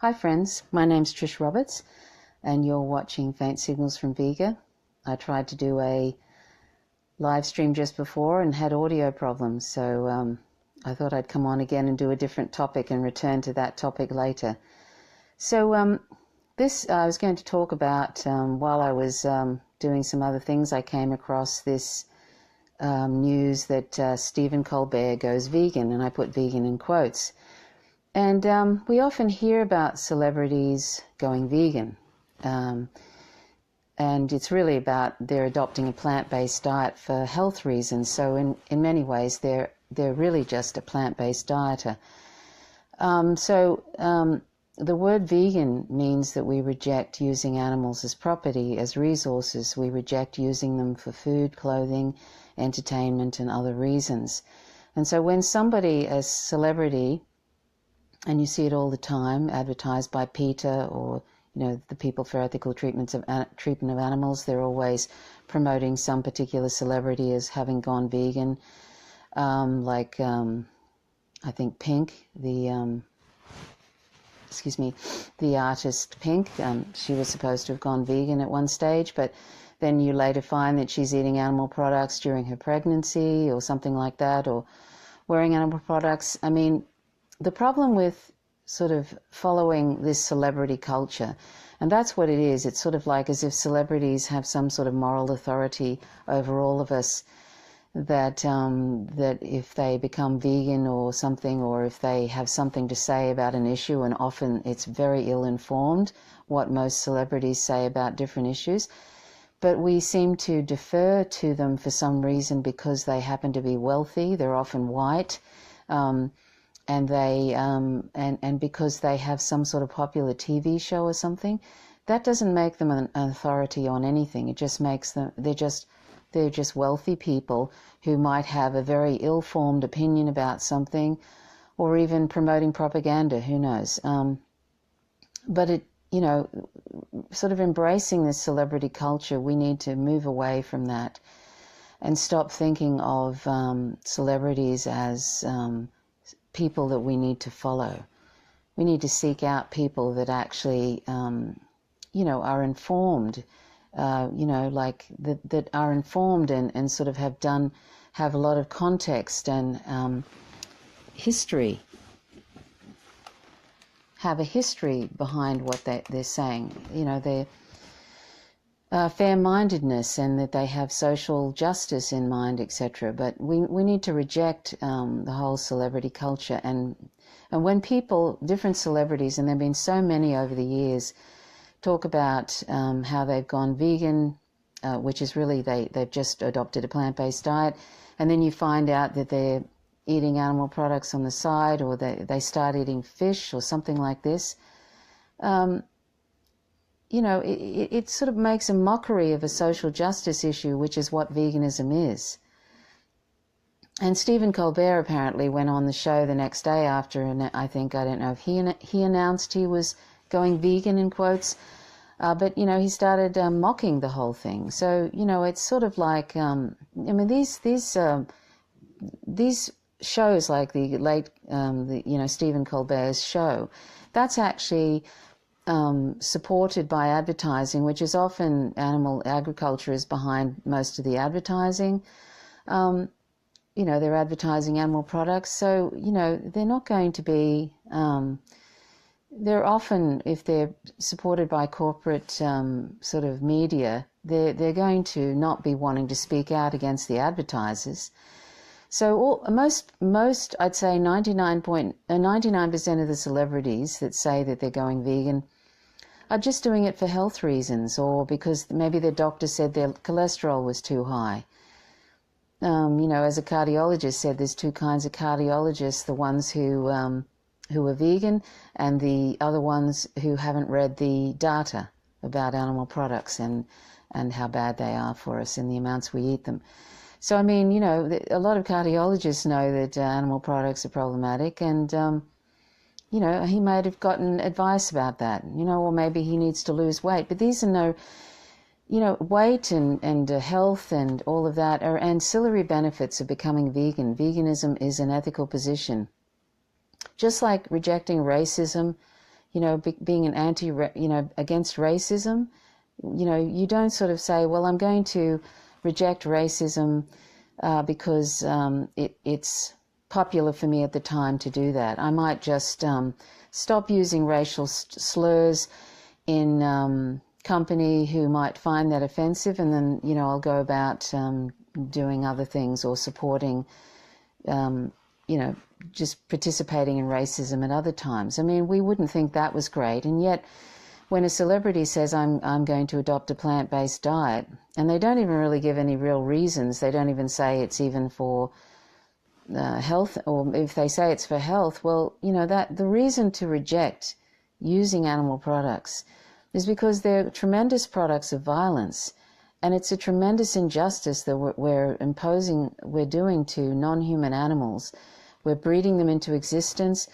Hi friends, my name's Trish Roberts and you're watching Faint Signals from Vega. I tried to do a live stream just before and had audio problems, so I thought I'd come on again and do a different topic and return to that topic later. So I was going to talk about, while I was doing some other things, I came across this news that Stephen Colbert goes vegan, and I put vegan in quotes. And we often hear about celebrities going vegan, and it's really about they're adopting a plant-based diet for health reasons. So in many ways, they're really just a plant-based dieter. The word vegan means that we reject using animals as property, as resources. We reject using them for food, clothing, entertainment, and other reasons. And so when somebody, a celebrity, and you see it all the time, advertised by PETA or, the People for Ethical Treatment of Animals, they're always promoting some particular celebrity as having gone vegan. I think Pink, the artist Pink, she was supposed to have gone vegan at one stage, but then you later find that she's eating animal products during her pregnancy or something like that, or wearing animal products. I mean, the problem with sort of following this celebrity culture, and that's what it is, it's sort of like as if celebrities have some sort of moral authority over all of us, that if they become vegan or something, or if they have something to say about an issue, and often it's very ill-informed what most celebrities say about different issues, but we seem to defer to them for some reason because they happen to be wealthy, they're often white, and because they have some sort of popular TV show or something. That doesn't make them an authority on anything. It just makes them, they're just wealthy people who might have a very ill-formed opinion about something, or even promoting propaganda, who knows. But sort of embracing this celebrity culture, we need to move away from that and stop thinking of celebrities as people that we need to follow. We need to seek out people that actually, are informed, that are informed and sort of have a lot of context and history, have a history behind what they're saying. They're fair-mindedness, and that they have social justice in mind, etc. But we need to reject the whole celebrity culture. And when people, different celebrities, and there have been so many over the years, talk about how they've gone vegan, which is really they've just adopted a plant-based diet, and then you find out that they're eating animal products on the side, or they start eating fish or something like this. It sort of makes a mockery of a social justice issue, which is what veganism is. And Stephen Colbert apparently went on the show the next day after, and I don't know if he announced he was going vegan in quotes, but he started mocking the whole thing. So it's sort of like these shows like the late Stephen Colbert's show, that's actually supported by advertising, which is often animal agriculture is behind most of the advertising. They're advertising animal products, so they're not going to be. They're often, if they're supported by corporate sort of media, they're going to not be wanting to speak out against the advertisers. So most I'd say 99% of the celebrities that say that they're going vegan are just doing it for health reasons, or because maybe their doctor said their cholesterol was too high. As a cardiologist said, there's two kinds of cardiologists: the ones who are vegan, and the other ones who haven't read the data about animal products and how bad they are for us and the amounts we eat them. So, a lot of cardiologists know that animal products are problematic, and, he might have gotten advice about that, or maybe he needs to lose weight. But these are no, weight and health and all of that are ancillary benefits of becoming vegan. Veganism is an ethical position. Just like rejecting racism, being an against racism, you don't sort of say, well, I'm going to reject racism because it's popular for me at the time to do that. I might just stop using racial slurs in company who might find that offensive, and then, I'll go about doing other things or supporting, just participating in racism at other times. I mean, we wouldn't think that was great, and yet when a celebrity says, I'm going to adopt a plant-based diet, and they don't even really give any real reasons, they don't even say it's even for health, or if they say it's for health, well, that the reason to reject using animal products is because they're tremendous products of violence, and it's a tremendous injustice that we're doing to non-human animals. We're breeding them into existence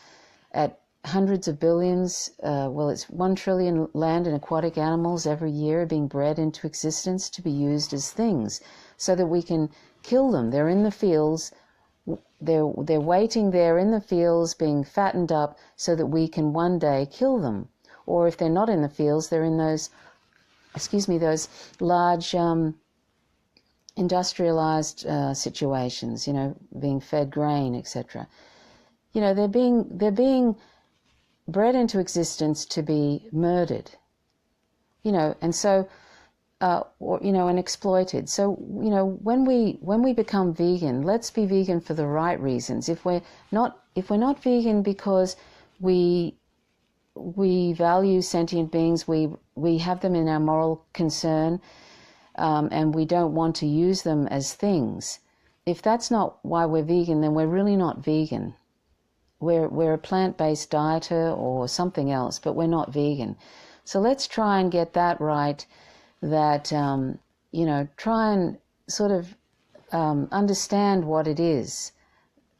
at hundreds of billions, it's 1 trillion land and aquatic animals every year being bred into existence to be used as things so that we can kill them. They're in the fields, they're waiting there in the fields being fattened up so that we can one day kill them. Or if they're not in the fields, they're in those large industrialized situations, being fed grain, etc. They're being bred into existence to be murdered, and so, and exploited. So, when we become vegan, let's be vegan for the right reasons. If we're not vegan because we value sentient beings, we have them in our moral concern, and we don't want to use them as things. If that's not why we're vegan, then we're really not vegan. We're a plant-based dieter or something else, but we're not vegan. So let's try and get that right, that, try and sort of understand what it is,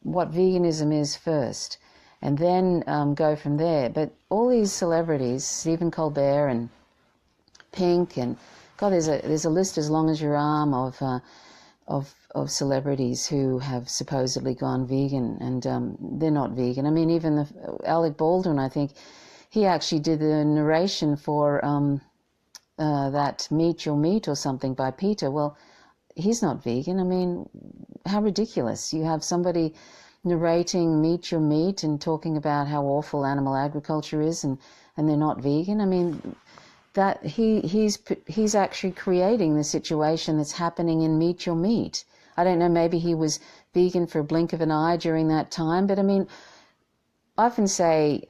what veganism is first, and then go from there. But all these celebrities, Stephen Colbert and Pink, and God, there's a list as long as your arm of celebrities who have supposedly gone vegan, and they're not vegan. I mean, even Alec Baldwin, I think, he actually did the narration for that Meet Your Meat or something by Peter. Well, he's not vegan. I mean, how ridiculous. You have somebody narrating Meet Your Meat and talking about how awful animal agriculture is, and they're not vegan. I mean, that he's actually creating the situation that's happening in Meet Your Meat. I don't know, maybe he was vegan for a blink of an eye during that time, but I mean, I often say,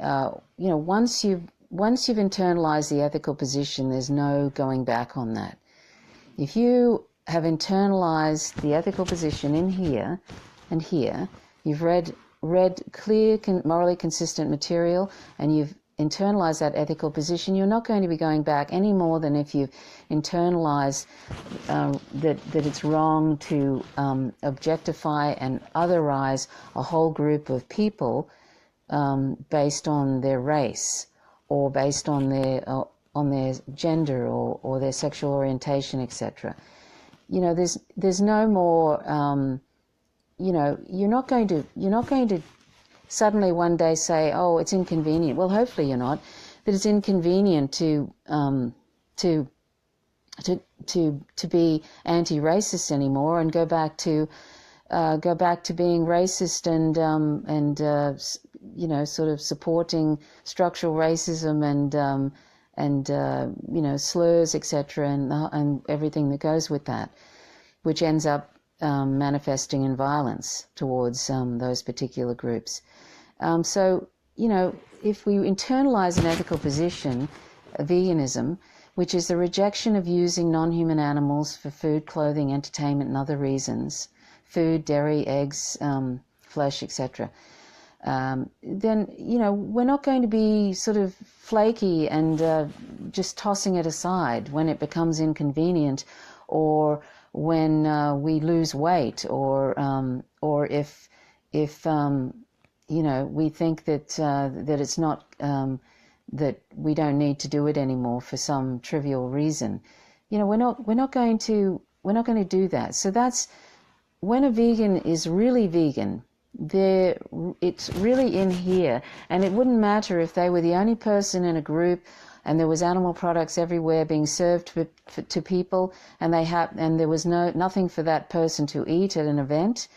once you've internalized the ethical position, there's no going back on that. If you have internalized the ethical position in here and here, you've read clear, morally consistent material, and you've internalized that ethical position, you're not going to be going back any more than if you've internalized that it's wrong to objectify and otherize a whole group of people based on their race or based on their gender or their sexual orientation, etc. There's no more. You're not going to suddenly one day say, oh, it's inconvenient. Well, hopefully you're not. That it's inconvenient to be anti-racist anymore and go back to being racist and sort of supporting structural racism and slurs, etc. and everything that goes with that, which ends up manifesting in violence towards those particular groups. So, if we internalize an ethical position, veganism, which is the rejection of using non-human animals for food, clothing, entertainment, and other reasons, food, dairy, eggs, flesh, etc., then, we're not going to be sort of flaky and just tossing it aside when it becomes inconvenient, or when we lose weight, or if we think that it's not that we don't need to do it anymore for some trivial reason. We're not going to do that. So that's when a vegan is really vegan. it's really in here, and it wouldn't matter if they were the only person in a group and there was animal products everywhere being served to people, and there was nothing for that person to eat at an event.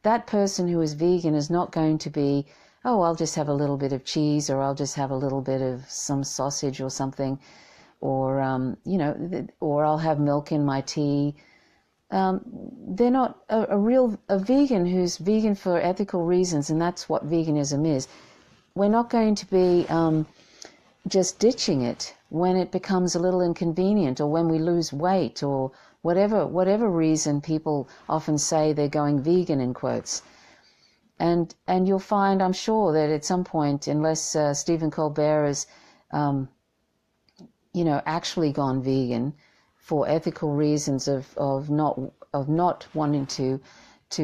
That person who is vegan is not going to be, oh, I'll just have a little bit of cheese, or I'll just have a little bit of some sausage or something, or or I'll have milk in my tea. They're not a vegan who's vegan for ethical reasons, and that's what veganism is. We're not going to be just ditching it when it becomes a little inconvenient, or when we lose weight, or whatever reason people often say they're going vegan in quotes. And you'll find, I'm sure, that at some point, unless Stephen Colbert has actually gone vegan for ethical reasons of not wanting to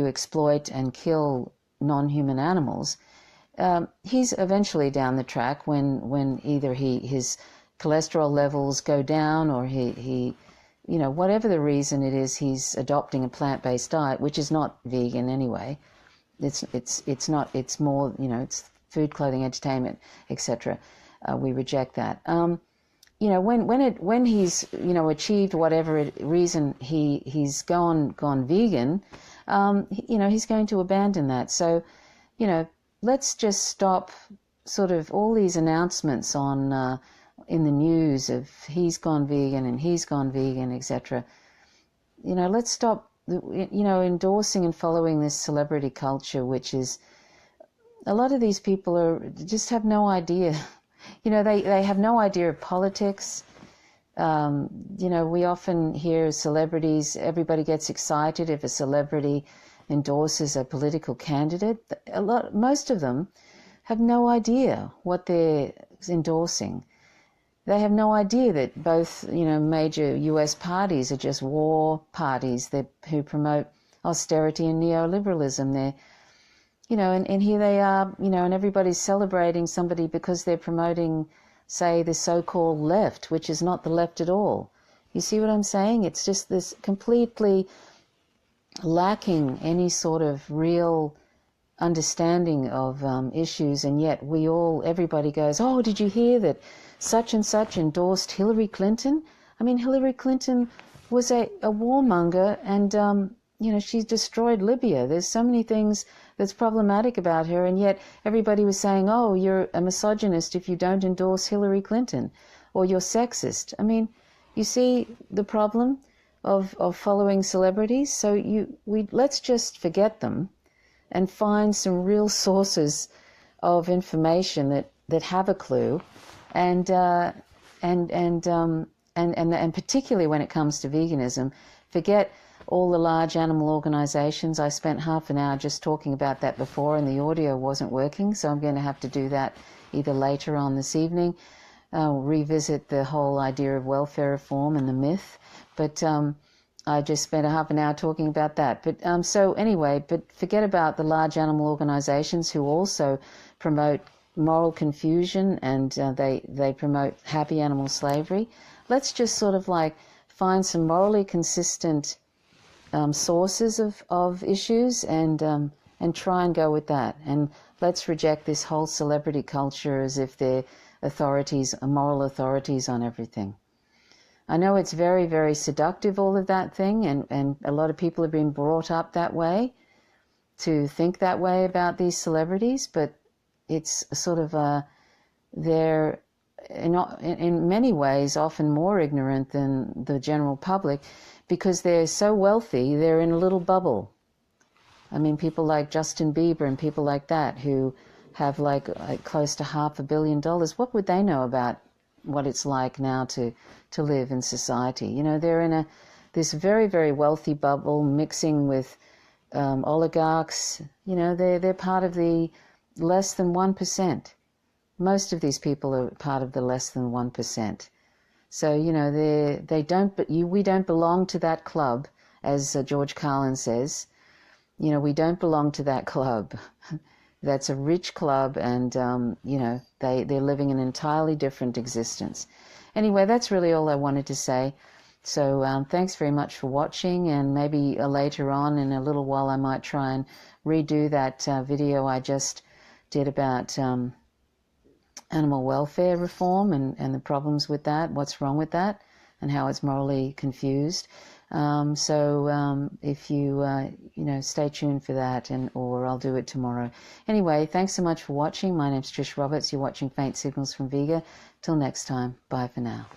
exploit and kill non-human animals, he's eventually down the track when either his cholesterol levels go down, or he whatever the reason it is, he's adopting a plant-based diet, which is not vegan anyway. It's not. It's more, it's food, clothing, entertainment, etc. We reject that. When he's achieved whatever reason he's gone vegan, he's going to abandon that. So, let's just stop sort of all these announcements on in the news of he's gone vegan and he's gone vegan, etc. Let's stop endorsing and following this celebrity culture, which is, a lot of these people just have no idea. They have no idea of politics. We often hear celebrities, everybody gets excited if a celebrity endorses a political candidate. Most of them have no idea what they're endorsing. They have no idea that both, major US parties are just war parties who promote austerity and neoliberalism. They're and here they are, and everybody's celebrating somebody because they're promoting, say, the so-called left, which is not the left at all. You see what I'm saying? It's just this completely lacking any sort of real understanding of issues, and yet everybody goes, oh, did you hear that such and such endorsed Hillary Clinton? I mean, Hillary Clinton was a warmonger, and she destroyed Libya. There's so many things that's problematic about her, and yet everybody was saying, oh, you're a misogynist if you don't endorse Hillary Clinton, or you're sexist. I mean, you see the problem of following celebrities? So let's just forget them and find some real sources of information that have a clue, and particularly when it comes to veganism, forget all the large animal organizations. I spent half an hour just talking about that before, and the audio wasn't working, so I'm going to have to do that either later on this evening. Revisit the whole idea of welfare reform and the myth, but I just spent a half an hour talking about that. But so anyway, but forget about the large animal organizations who also promote moral confusion, and they promote happy animal slavery. Let's just sort of like find some morally consistent sources of issues and try and go with that. And let's reject this whole celebrity culture as if they're authorities, moral authorities on everything. I know it's very, very seductive, all of that thing, and a lot of people have been brought up that way, to think that way about these celebrities, but it's sort of they're in many ways often more ignorant than the general public, because they're so wealthy, they're in a little bubble. I mean, people like Justin Bieber and people like that who have like close to $500 million, what would they know about what it's like now to live in society? They're in this very, very wealthy bubble mixing with oligarchs. They're part of the less than 1%. Most of these people are part of the less than 1%. So, we don't belong to that club, as George Carlin says. We don't belong to that club. That's a rich club, and, they're living an entirely different existence. Anyway, that's really all I wanted to say. So thanks very much for watching, and maybe later on in a little while I might try and redo that video I just did about animal welfare reform and the problems with that, what's wrong with that, and how it's morally confused. If you, stay tuned for that, or I'll do it tomorrow. Anyway, thanks so much for watching. My name's Trish Roberts. You're watching Faint Signals from Vega. Till next time, bye for now.